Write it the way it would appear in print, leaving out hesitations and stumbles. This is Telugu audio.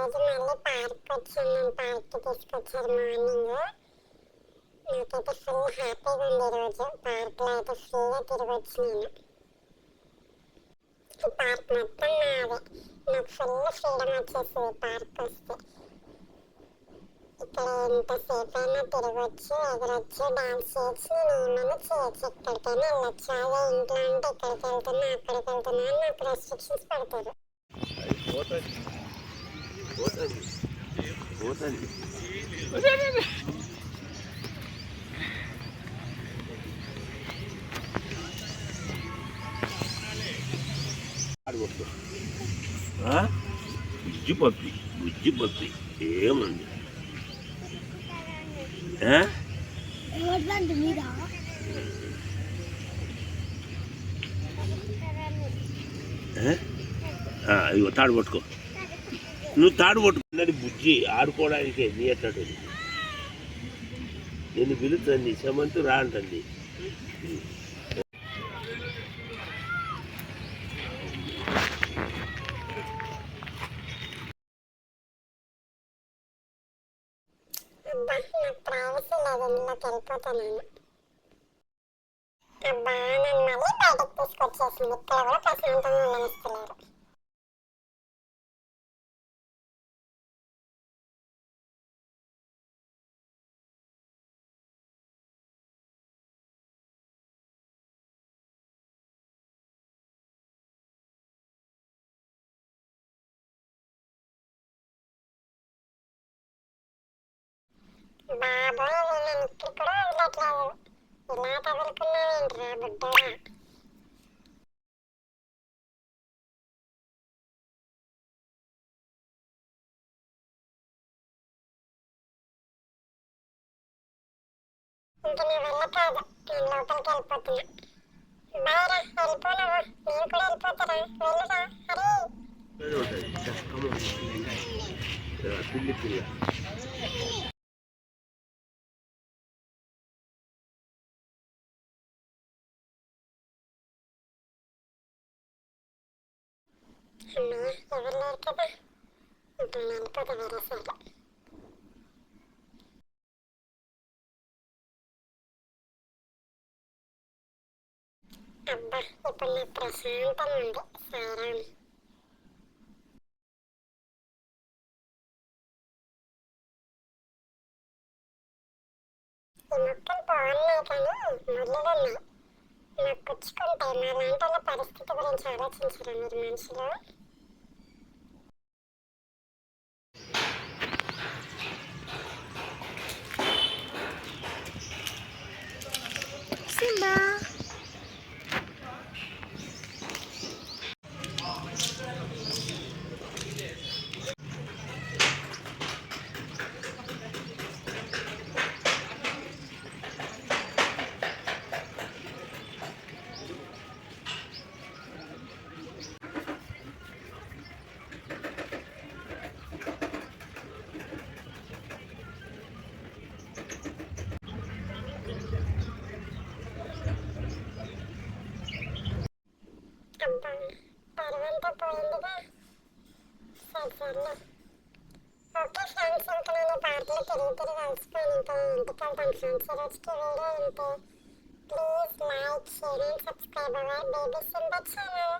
ఈరోజు మళ్ళీ పార్క్ వచ్చాను. నేను పార్క్కి తీసుకొచ్చారు మార్నింగ్. నాకైతే ఫుల్ హ్యాపీగా ఉంది ఈరోజు. పార్క్లో అయితే ఫ్రీగా తిరగొచ్చు నేను. ఈ పార్క్ మొత్తం నాదే. నాకు ఫుల్ ఫ్రీడమ్ వచ్చేస్తుంది పార్క్ వస్తే. ఇక్కడ ఎంతసేపు అయినా తిరగొచ్చు, ఎగరొచ్చు, డాన్స్ చేయొచ్చు, నేను ఏమైనా చేయొచ్చు, ఎక్కడికైనా వెళ్ళొచ్చు. అదే ఇంట్లో అంటే ఇక్కడికి వెళ్తున్నా అక్కడికి వెళ్తున్నా అని నాకు రెస్ట్రిక్షన్స్ పెడతారు. బుజ్జి పప్పి ఏముంది ఇగో తాడు పట్టుకో. నువ్వు తాడు పట్టుకున్నది బుజ్జి ఆడుకోవడానికి నీ ఎట్టాడు. నేను పిలుతుంది సమంతు రా అంటుంది. నాకు ప్రైవసీ లేదు, ఇంట్లోకి వెళ్ళిపోతాను నేను. అబ్బా నన్ను మళ్ళీ బయటకు తీసుకొచ్చేసింది. ఇక్కడ కూడా ప్రశాంతంగా ఉండనిస్తలేరు. బాబోయ్ నన్ను ఇక్కడ కూడా వదలట్లేదు. ఇలా తగులుకున్నావేంట్రా బుడ్డోడా. ఇంక నా వల్ల కాదు, నేను లోపలికి వెళ్ళిపోతున్నా. బాయ్రా, వెళ్ళిపోనావా? నేను కూడా వెళ్ళిపోతారా? వెళ్ళురా అరే. అమ్మా ఎవరు లేరు కదా, ఇప్పుడు నేను వెళ్ళిపోతా వేరే సైడ్. అబ్బా ఇప్పుడు నాకు ప్రశాంతంగా ఉంది. సాయిరామ్. ఈ మొక్కలు బాగున్నాయి కానీ ముళ్ళులున్నాయి. మొక్కొచ్చుకుంటే మా లాంటి వాళ్ళ పరిస్థితి గురించి ఆలోచించరా మీరు మనుషులు? సింబా అబ్బా పరువంతా పోయిందిగా. సర్లే. ఓకే ఫ్రెండ్స్, ఇంకా నేను పార్క్లో తిరిగి కలిసిపోయాను. ఇంకా ఇంటికి వెళ్తాను ఫ్రెండ్స్. ఈరోజుకి వీడియో ఉంటే please like, share and subscribe our baby Simba channel.